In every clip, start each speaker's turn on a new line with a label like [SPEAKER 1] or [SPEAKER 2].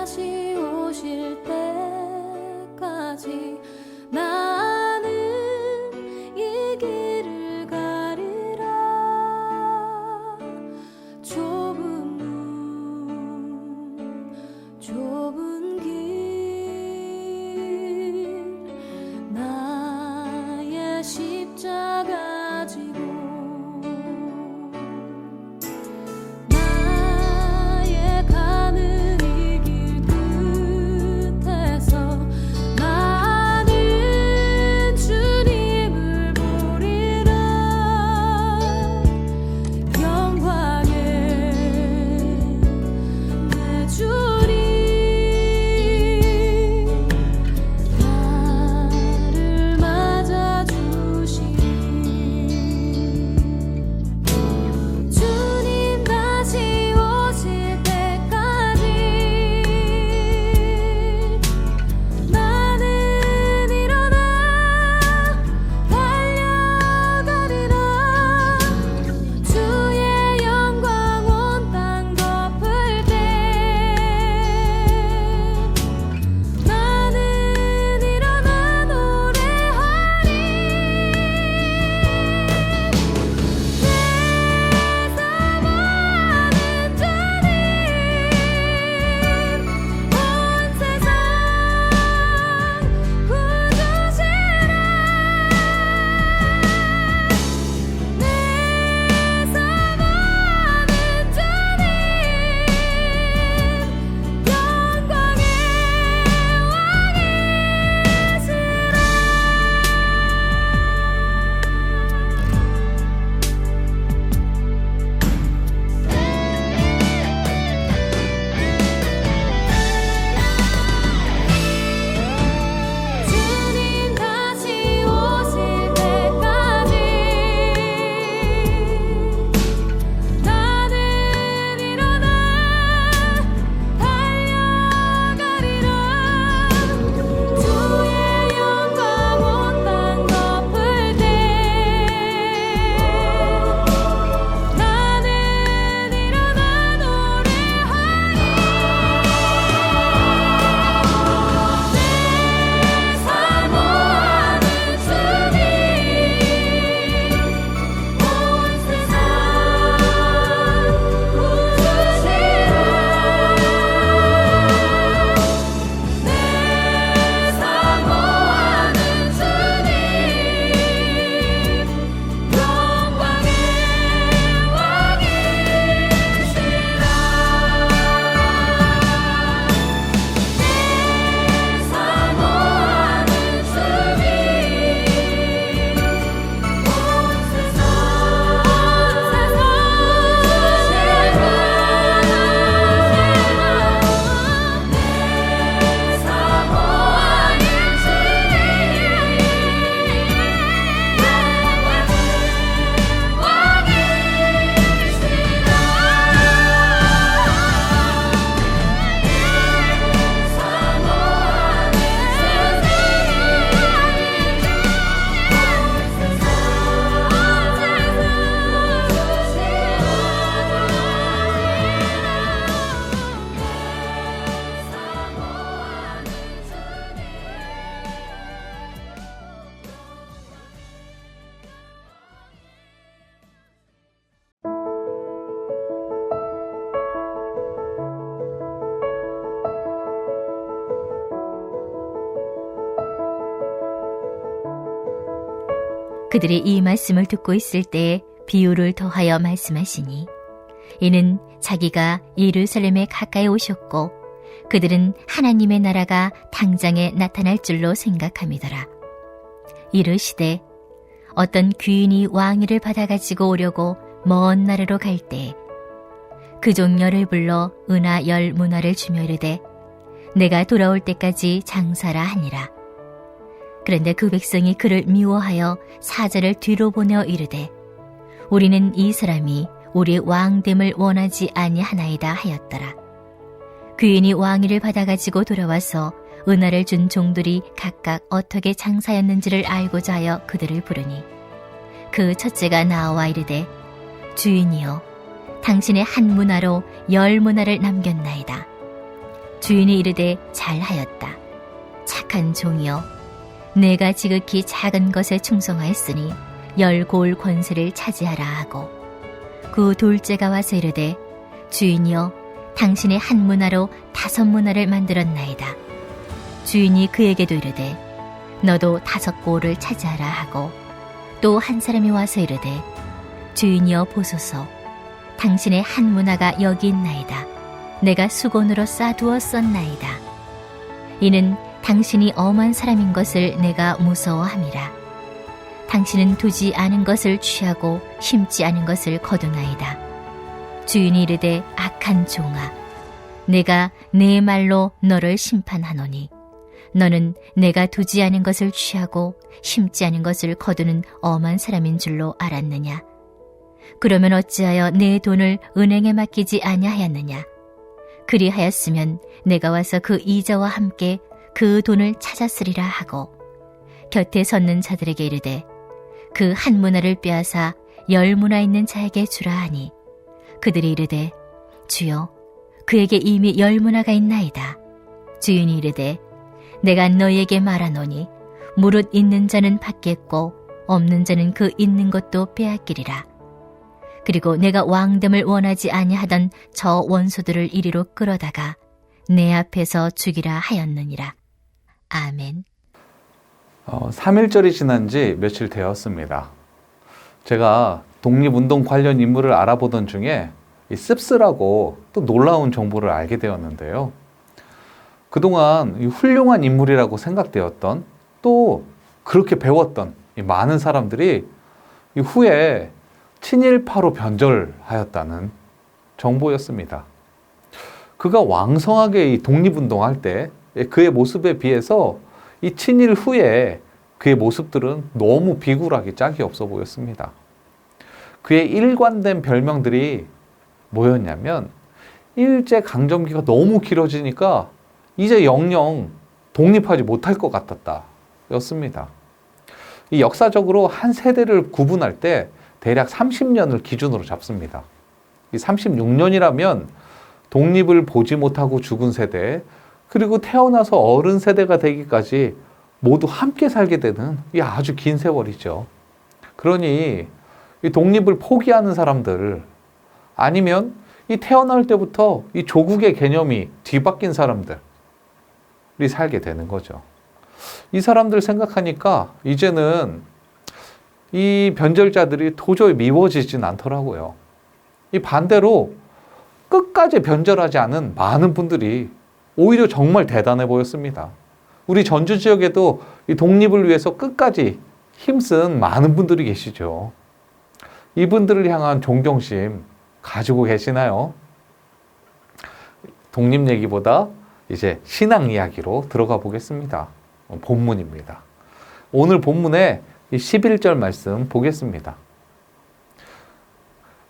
[SPEAKER 1] 다시 오실 때까지 나는 이 길을 가리라. 좁은 문 좁은 길 나의 십자가 지고 나의 가는 이 길 끝에서 나는 주님을 보리라. 영광에 내 주님 나를 맞아주시니 주님 다시 오실 때까지 나는 일어나 달려가리라. 주의 영광 온 땅 덮을 때 나는 일어나 노래하리. 내 사모하는 주님 온 세상 구주시라. 내 사모하는 주님 영광의 주님 다시 오실 때까지 나는 일어나 달려가리라. 주의 영광 온 땅 덮을 때 나는 일어나 노래하리. 내 사모하는 주님 온 세상 구주시라. 내 사모하는 주님 영광의 왕이시라. 내 사모하는 주님 온 세상
[SPEAKER 2] 그들이 이 말씀을 듣고 있을 때에 비유를 더하여 말씀하시니 이는 자기가 예루살렘에 가까이 오셨고 그들은 하나님의 나라가 당장에 나타날 줄로 생각함이더라. 이르시되 어떤 귀인이 왕위를 받아가지고 오려고 먼 나라로 갈 때 그 종 열을 불러 은하 10문화를 주며 이르되 내가 돌아올 때까지 장사라 하니라. 그런데 그 백성이 그를 미워하여 사절을 뒤로 보내어 이르되 우리는 이 사람이 우리의 왕됨을 원하지 아니하나이다 하였더라. 귀인이 왕위를 받아가지고 돌아와서 은하를 준 종들이 각각 어떻게 장사였는지를 알고자 하여 그들을 부르니 그 첫째가 나와 이르되 주인이여 당신의 한 문화로 10문화를 남겼나이다. 주인이 이르되 잘하였다. 착한 종이여, 내가 지극히 작은 것에 충성하였으니 10고을 권세를 차지하라 하고, 그 둘째가 와서 이르되 주인이여, 당신의 한 문화로 5문화를 만들었나이다. 주인이 그에게도 이르되 너도 5고을을 차지하라 하고, 또 한 사람이 와서 이르되 주인이여 보소서, 당신의 한 문화가 여기 있나이다. 내가 수건으로 싸두었었나이다. 이는 당신이 엄한 사람인 것을 내가 무서워함이라. 당신은 두지 않은 것을 취하고 심지 않은 것을 거두나이다. 주인이 이르되 악한 종아, 내가 내 말로 너를 심판하노니 너는 내가 두지 않은 것을 취하고 심지 않은 것을 거두는 엄한 사람인 줄로 알았느냐? 그러면 어찌하여 내 돈을 은행에 맡기지 아니하였느냐? 그리하였으면 내가 와서 그 이자와 함께 그 돈을 찾았으리라 하고, 곁에 섰는 자들에게 이르되 그 한 문화를 빼앗아 10문화 있는 자에게 주라 하니, 그들이 이르되 주여, 그에게 이미 10문화가 있나이다. 주인이 이르되 내가 너희에게 말하노니 무릇 있는 자는 받겠고 없는 자는 그 있는 것도 빼앗기리라. 그리고 내가 왕됨을 원하지 아니하던 저 원소들을 이리로 끌어다가 내 앞에서 죽이라 하였느니라. 아멘.
[SPEAKER 3] 3.1절이 지난 지 며칠 되었습니다. 제가 독립운동 관련 인물을 알아보던 중에 이 씁쓸하고 또 놀라운 정보를 알게 되었는데요. 그동안 이 훌륭한 인물이라고 생각되었던, 또 그렇게 배웠던 이 많은 사람들이 이 후에 친일파로 변절하였다는 정보였습니다. 그가 왕성하게 이 독립운동할 때 그의 모습에 비해서 이 친일 후에 그의 모습들은 너무 비굴하게 짝이 없어 보였습니다. 그의 일관된 별명들이 뭐였냐면, 일제강점기가 너무 길어지니까 이제 영영 독립하지 못할 것 같았다 였습니다. 이 역사적으로 한 세대를 구분할 때 대략 30년을 기준으로 잡습니다. 이 36년이라면 독립을 보지 못하고 죽은 세대, 그리고 태어나서 어른 세대가 되기까지 모두 함께 살게 되는 이 아주 긴 세월이죠. 그러니 이 독립을 포기하는 사람들, 아니면 이 태어날 때부터 이 조국의 개념이 뒤바뀐 사람들이 살게 되는 거죠. 이 사람들 생각하니까 이제는 이 변절자들이 도저히 미워지진 않더라고요. 이 반대로 끝까지 변절하지 않은 많은 분들이 오히려 정말 대단해 보였습니다. 우리 전주 지역에도 이 독립을 위해서 끝까지 힘쓴 많은 분들이 계시죠. 이분들을 향한 존경심 가지고 계시나요? 독립 얘기보다 이제 신앙 이야기로 들어가 보겠습니다. 본문입니다. 오늘 본문에 11절 말씀 보겠습니다.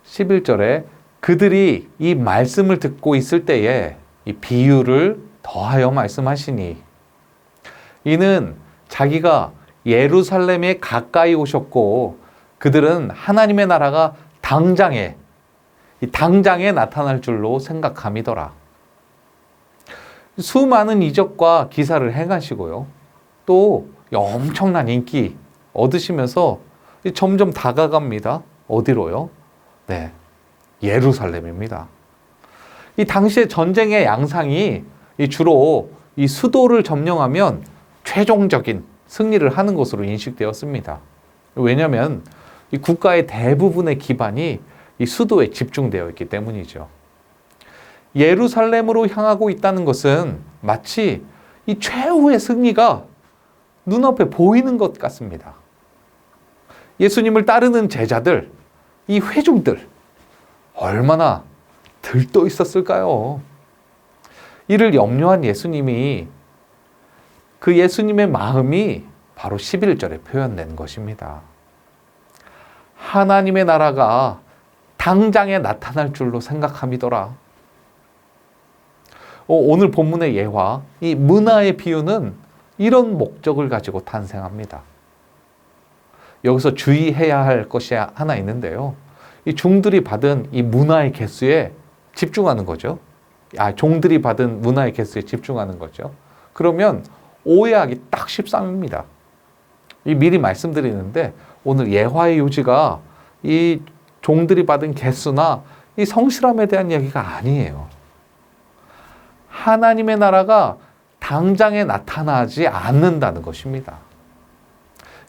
[SPEAKER 3] 11절에 그들이 이 말씀을 듣고 있을 때에 이 비유를 더하여 말씀하시니, 이는 자기가 예루살렘에 가까이 오셨고 그들은 하나님의 나라가 당장에 나타날 줄로 생각함이더라. 수많은 이적과 기사를 행하시고요, 또 엄청난 인기 얻으시면서 점점 다가갑니다. 어디로요? 네, 예루살렘입니다. 이 당시의 전쟁의 양상이 주로 이 수도를 점령하면 최종적인 승리를 하는 것으로 인식되었습니다. 왜냐하면 이 국가의 대부분의 기반이 이 수도에 집중되어 있기 때문이죠. 예루살렘으로 향하고 있다는 것은 마치 이 최후의 승리가 눈앞에 보이는 것 같습니다. 예수님을 따르는 제자들, 이 회중들, 얼마나 들떠 있었을까요? 이를 염려한 예수님이, 그 예수님의 마음이 바로 11절에 표현된 것입니다. 하나님의 나라가 당장에 나타날 줄로 생각함이더라. 오늘 본문의 예화, 이 문화의 비유는 이런 목적을 가지고 탄생합니다. 여기서 주의해야 할 것이 하나 있는데요. 이 중들이 받은 이 문화의 개수에 집중하는 거죠. 종들이 받은 문화의 개수에 집중하는 거죠. 그러면 오해하기 딱 13입니다. 미리 말씀드리는데 오늘 예화의 요지가 이 종들이 받은 개수나 이 성실함에 대한 이야기가 아니에요. 하나님의 나라가 당장에 나타나지 않는다는 것입니다.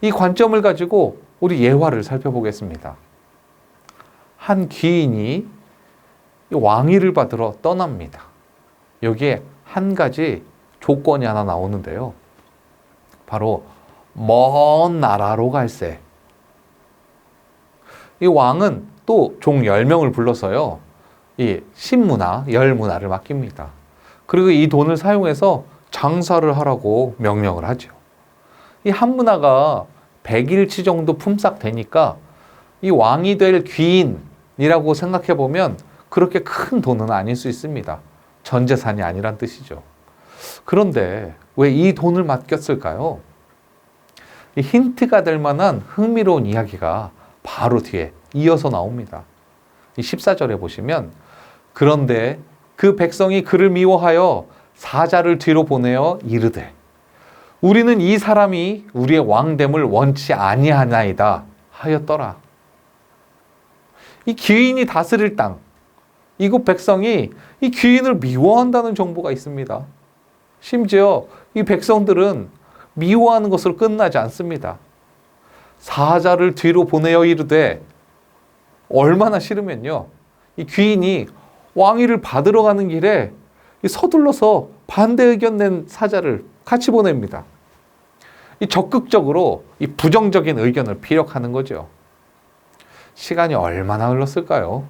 [SPEAKER 3] 이 관점을 가지고 우리 예화를 살펴보겠습니다. 한 귀인이 왕위를 받으러 떠납니다. 여기에 한 가지 조건이 하나 나오는데요. 바로 먼 나라로 갈세. 이 왕은 또 종 10명을 불러서요. 이 신문화, 열문화를 맡깁니다. 그리고 이 돈을 사용해서 장사를 하라고 명령을 하죠. 이 한문화가 100일치 정도 품삯 되니까 이 왕이 될 귀인이라고 생각해 보면 그렇게 큰 돈은 아닐 수 있습니다. 전 재산이 아니란 뜻이죠. 그런데 왜 이 돈을 맡겼을까요? 이 힌트가 될 만한 흥미로운 이야기가 바로 뒤에 이어서 나옵니다. 이 14절에 보시면 그런데 그 백성이 그를 미워하여 사자를 뒤로 보내어 이르되 우리는 이 사람이 우리의 왕됨을 원치 아니하나이다 하였더라. 이 귀인이 다스릴 땅, 이곳 백성이 이 귀인을 미워한다는 정보가 있습니다. 심지어 이 백성들은 미워하는 것으로 끝나지 않습니다. 사자를 뒤로 보내어 이르되 얼마나 싫으면요. 이 귀인이 왕위를 받으러 가는 길에 서둘러서 반대 의견 낸 사자를 같이 보냅니다. 이 적극적으로 이 부정적인 의견을 피력하는 거죠. 시간이 얼마나 흘렀을까요?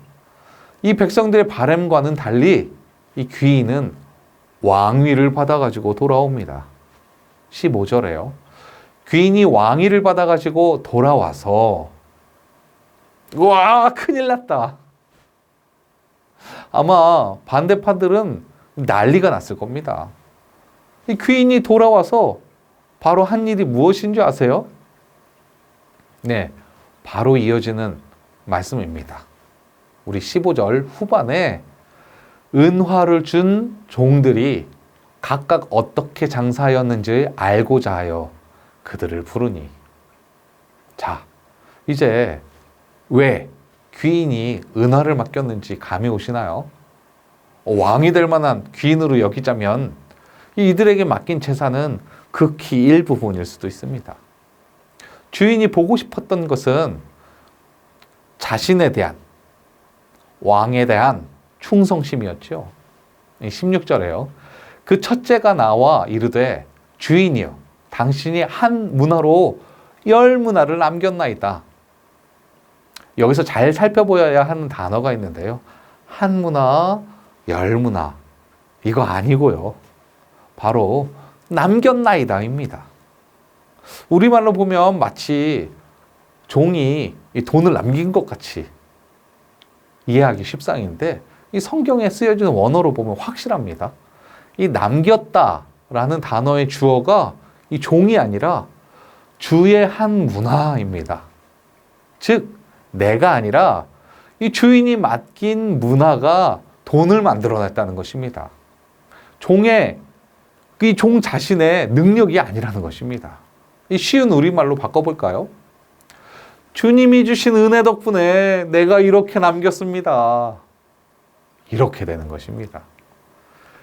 [SPEAKER 3] 이 백성들의 바람과는 달리 이 귀인은 왕위를 받아가지고 돌아옵니다. 15절에요. 귀인이 왕위를 받아가지고 돌아와서 와 큰일 났다. 아마 반대파들은 난리가 났을 겁니다. 이 귀인이 돌아와서 바로 한 일이 무엇인 줄 아세요? 네, 바로 이어지는 말씀입니다. 우리 15절 후반에 은화를 준 종들이 각각 어떻게 장사하였는지 알고자 하여 그들을 부르니. 자, 이제 왜 귀인이 은화를 맡겼는지 감이 오시나요? 왕이 될 만한 귀인으로 여기자면 이들에게 맡긴 재산은 극히 일부분일 수도 있습니다. 주인이 보고 싶었던 것은 자신에 대한, 왕에 대한 충성심이었죠. 16절에요. 그 첫째가 나와 이르되 주인이여 당신이 한 문화로 10문화를 남겼나이다. 여기서 잘 살펴보아야 하는 단어가 있는데요. 한 문화, 10문화. 이거 아니고요. 바로 남겼나이다입니다. 우리말로 보면 마치 종이 이 돈을 남긴 것 같이 이해하기 십상인데 이 성경에 쓰여진 원어로 보면 확실합니다. 이 남겼다라는 단어의 주어가 이 종이 아니라 주의 한 문화입니다. 즉 내가 아니라 이 주인이 맡긴 문화가 돈을 만들어냈다는 것입니다. 종의 이 종 자신의 능력이 아니라는 것입니다. 이 쉬운 우리말로 바꿔볼까요? 주님이 주신 은혜 덕분에 내가 이렇게 남겼습니다. 이렇게 되는 것입니다.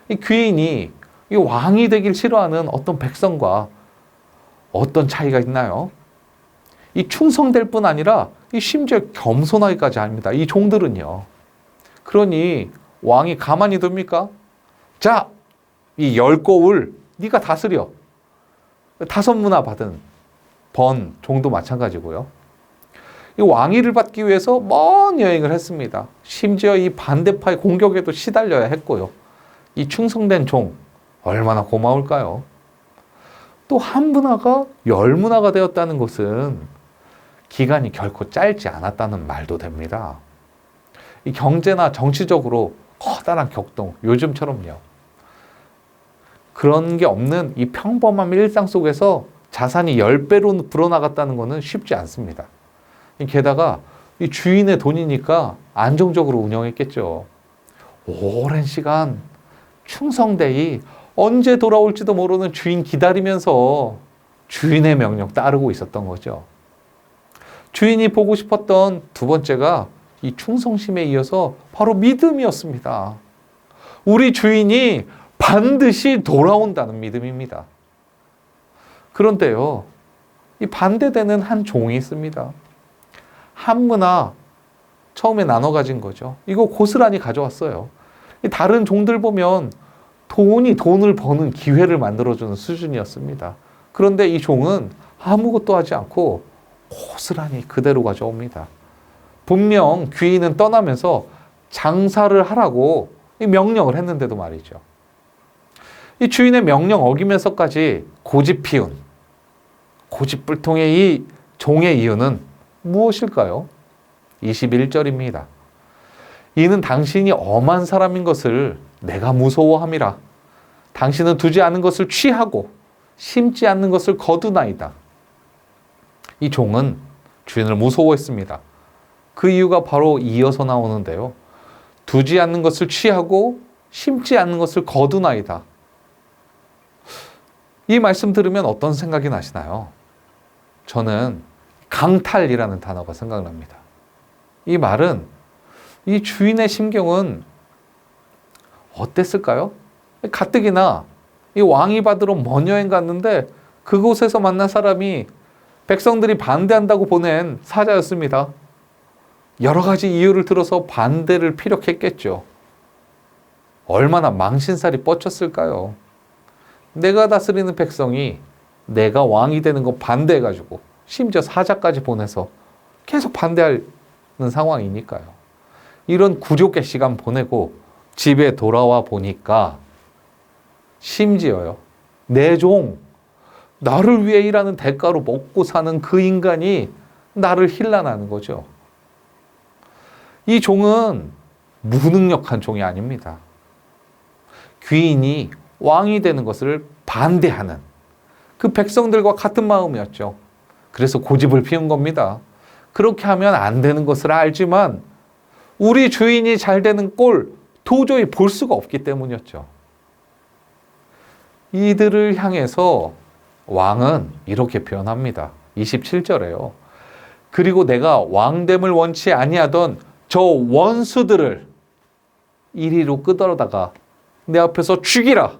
[SPEAKER 3] 이 귀인이 이 왕이 되길 싫어하는 어떤 백성과 어떤 차이가 있나요? 이 충성될 뿐 아니라 이 심지어 겸손하기까지 합니다. 이 종들은요. 그러니 왕이 가만히 둡니까? 자, 이 10고을 네가 다스려. 5문화 받은 번 종도 마찬가지고요. 이 왕위를 받기 위해서 먼 여행을 했습니다. 심지어 이 반대파의 공격에도 시달려야 했고요. 이 충성된 종 얼마나 고마울까요? 또 한 문화가 10문화가 되었다는 것은 기간이 결코 짧지 않았다는 말도 됩니다. 이 경제나 정치적으로 커다란 격동, 요즘처럼요. 그런 게 없는 이 평범한 일상 속에서 자산이 10배로 불어나갔다는 것은 쉽지 않습니다. 게다가 이 주인의 돈이니까 안정적으로 운영했겠죠. 오랜 시간 충성되이 언제 돌아올지도 모르는 주인 기다리면서 주인의 명령 따르고 있었던 거죠. 주인이 보고 싶었던 두 번째가 이 충성심에 이어서 바로 믿음이었습니다. 우리 주인이 반드시 돌아온다는 믿음입니다. 그런데요, 이 반대되는 한 종이 있습니다. 한무나 처음에 나눠 가진 거죠. 이거 고스란히 가져왔어요. 다른 종들 보면 돈을 버는 기회를 만들어주는 수준이었습니다. 그런데 이 종은 아무것도 하지 않고 고스란히 그대로 가져옵니다. 분명 귀인은 떠나면서 장사를 하라고 명령을 했는데도 말이죠. 이 주인의 명령 어기면서까지 고집 피운 고집불통의 이 종의 이유는 무엇일까요? 21절입니다. 이는 당신이 엄한 사람인 것을 내가 무서워함이라. 당신은 두지 않은 것을 취하고 심지 않는 것을 거두나이다. 이 종은 주인을 무서워했습니다. 그 이유가 바로 이어서 나오는데요. 두지 않는 것을 취하고 심지 않는 것을 거두나이다. 이 말씀 들으면 어떤 생각이 나시나요? 저는 강탈이라는 단어가 생각납니다. 이 말은 이 주인의 심경은 어땠을까요? 가뜩이나 이 왕이 받으러 먼 여행 갔는데 그곳에서 만난 사람이 백성들이 반대한다고 보낸 사자였습니다. 여러 가지 이유를 들어서 반대를 피력했겠죠. 얼마나 망신살이 뻗쳤을까요? 내가 다스리는 백성이 내가 왕이 되는 거 반대해가지고 심지어 사자까지 보내서 계속 반대하는 상황이니까요. 이런 굴욕의 시간 보내고 집에 돌아와 보니까 심지어요, 내 종, 나를 위해 일하는 대가로 먹고 사는 그 인간이 나를 힐난하는 거죠. 이 종은 무능력한 종이 아닙니다. 귀인이 왕이 되는 것을 반대하는 그 백성들과 같은 마음이었죠. 그래서 고집을 피운 겁니다. 그렇게 하면 안 되는 것을 알지만 우리 주인이 잘 되는 꼴 도저히 볼 수가 없기 때문이었죠. 이들을 향해서 왕은 이렇게 표현합니다. 27절에요. 그리고 내가 왕됨을 원치 아니하던 저 원수들을 이리로 끄덕다가 내 앞에서 죽이라.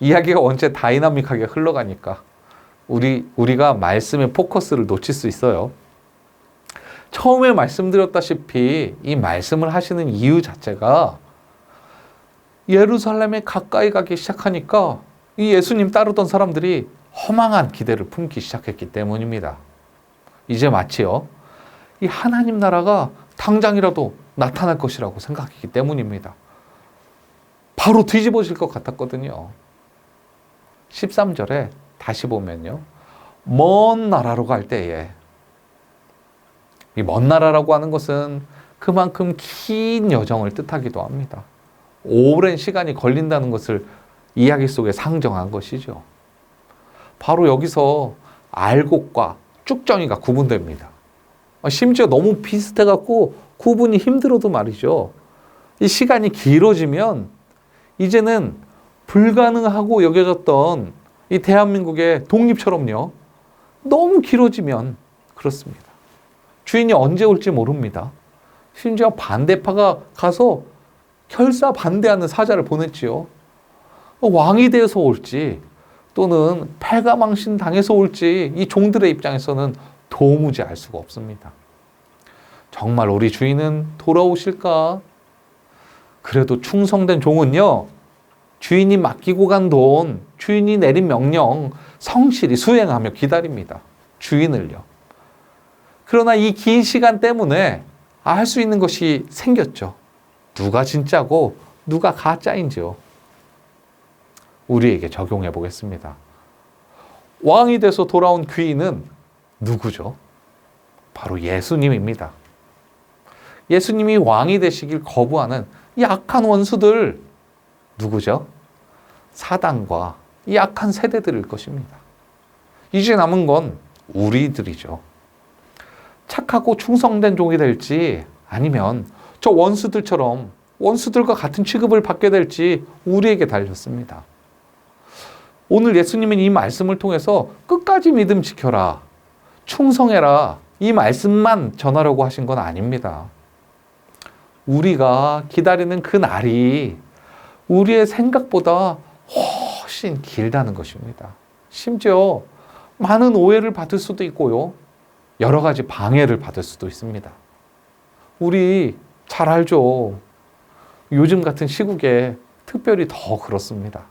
[SPEAKER 3] 이야기가 원체 다이나믹하게 흘러가니까 우리가 말씀의 포커스를 놓칠 수 있어요. 처음에 말씀드렸다시피 이 말씀을 하시는 이유 자체가 예루살렘에 가까이 가기 시작하니까 이 예수님 따르던 사람들이 허망한 기대를 품기 시작했기 때문입니다. 이제 마치요, 이 하나님 나라가 당장이라도 나타날 것이라고 생각했기 때문입니다. 바로 뒤집어질 것 같았거든요. 13절에 다시 보면요, 먼 나라로 갈 때에, 이 먼 나라라고 하는 것은 그만큼 긴 여정을 뜻하기도 합니다. 오랜 시간이 걸린다는 것을 이야기 속에 상정한 것이죠. 바로 여기서 알곡과 쭉정이가 구분됩니다. 심지어 너무 비슷해갖고 구분이 힘들어도 말이죠. 이 시간이 길어지면 이제는 불가능하고 여겨졌던 이 대한민국의 독립처럼요, 너무 길어지면 그렇습니다. 주인이 언제 올지 모릅니다. 심지어 반대파가 가서 결사 반대하는 사자를 보냈지요. 왕이 되어서 올지 또는 패가망신 당해서 올지 이 종들의 입장에서는 도무지 알 수가 없습니다. 정말 우리 주인은 돌아오실까? 그래도 충성된 종은요, 주인이 맡기고 간 돈, 주인이 내린 명령 성실히 수행하며 기다립니다. 주인을요. 그러나 이 긴 시간 때문에 알 수 있는 것이 생겼죠. 누가 진짜고 누가 가짜인지요. 우리에게 적용해 보겠습니다. 왕이 돼서 돌아온 귀인은 누구죠? 바로 예수님입니다. 예수님이 왕이 되시길 거부하는 이 악한 원수들 누구죠? 사단과 이 악한 세대들일 것입니다. 이제 남은 건 우리들이죠. 착하고 충성된 종이 될지 아니면 저 원수들처럼 원수들과 같은 취급을 받게 될지 우리에게 달렸습니다. 오늘 예수님은 이 말씀을 통해서 끝까지 믿음 지켜라, 충성해라, 이 말씀만 전하려고 하신 건 아닙니다. 우리가 기다리는 그 날이 우리의 생각보다 훨씬 길다는 것입니다. 심지어 많은 오해를 받을 수도 있고요. 여러 가지 방해를 받을 수도 있습니다. 우리 잘 알죠. 요즘 같은 시국에 특별히 더 그렇습니다.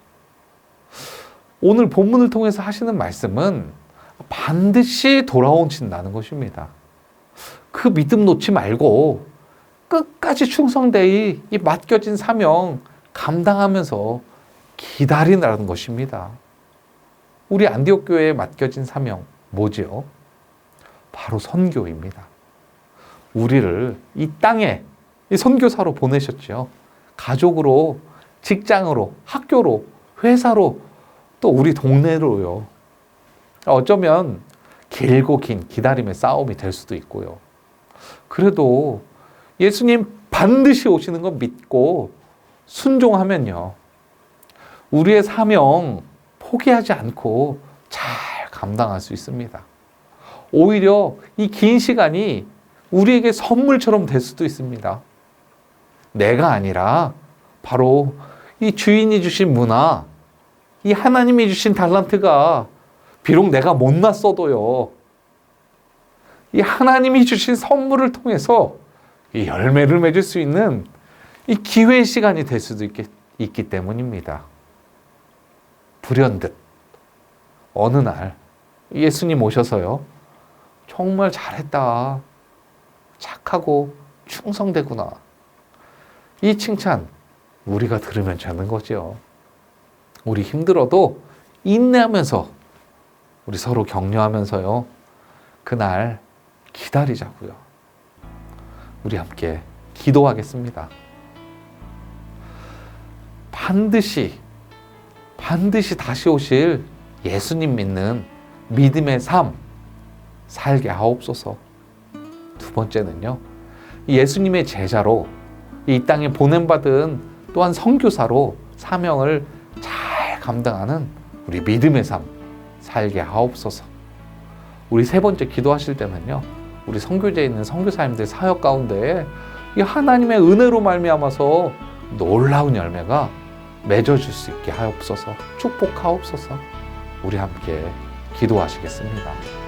[SPEAKER 3] 오늘 본문을 통해서 하시는 말씀은 반드시 돌아오신다는 것입니다. 그 믿음 놓지 말고 끝까지 충성되이 이 맡겨진 사명 감당하면서 기다리라는 것입니다. 우리 안디옥 교회에 맡겨진 사명 뭐지요? 바로 선교입니다. 우리를 이 땅에 이 선교사로 보내셨죠. 가족으로, 직장으로, 학교로, 회사로, 또 우리 동네로요. 어쩌면 길고 긴 기다림의 싸움이 될 수도 있고요. 그래도 예수님 반드시 오시는 거 믿고 순종하면요, 우리의 사명 포기하지 않고 잘 감당할 수 있습니다. 오히려 이 긴 시간이 우리에게 선물처럼 될 수도 있습니다. 내가 아니라 바로 이 주인이 주신 문화, 이 하나님이 주신 달란트가 비록 내가 못났어도요, 이 하나님이 주신 선물을 통해서 이 열매를 맺을 수 있는 이 기회의 시간이 될 수도 있기 때문입니다. 불현듯 어느 날 예수님 오셔서요, 정말 잘했다, 착하고 충성되구나, 이 칭찬 우리가 들으면 되는 거죠. 우리 힘들어도 인내하면서 우리 서로 격려하면서요, 그날 기다리자고요. 우리 함께 기도하겠습니다. 반드시 다시 오실 예수님 믿는 믿음의 삶 살게 하옵소서. 두 번째는요, 예수님의 제자로 이 땅에 보냄받은 또한 선교사로 사명을 잘 감당하는 우리 믿음의 삶 살게 하옵소서. 우리 세 번째 기도하실 때는요, 우리 선교제에 있는 선교사님들 사역 가운데 이 하나님의 은혜로 말미암아서 놀라운 열매가 맺어줄 수 있게 하옵소서. 축복하옵소서. 우리 함께 기도하시겠습니다.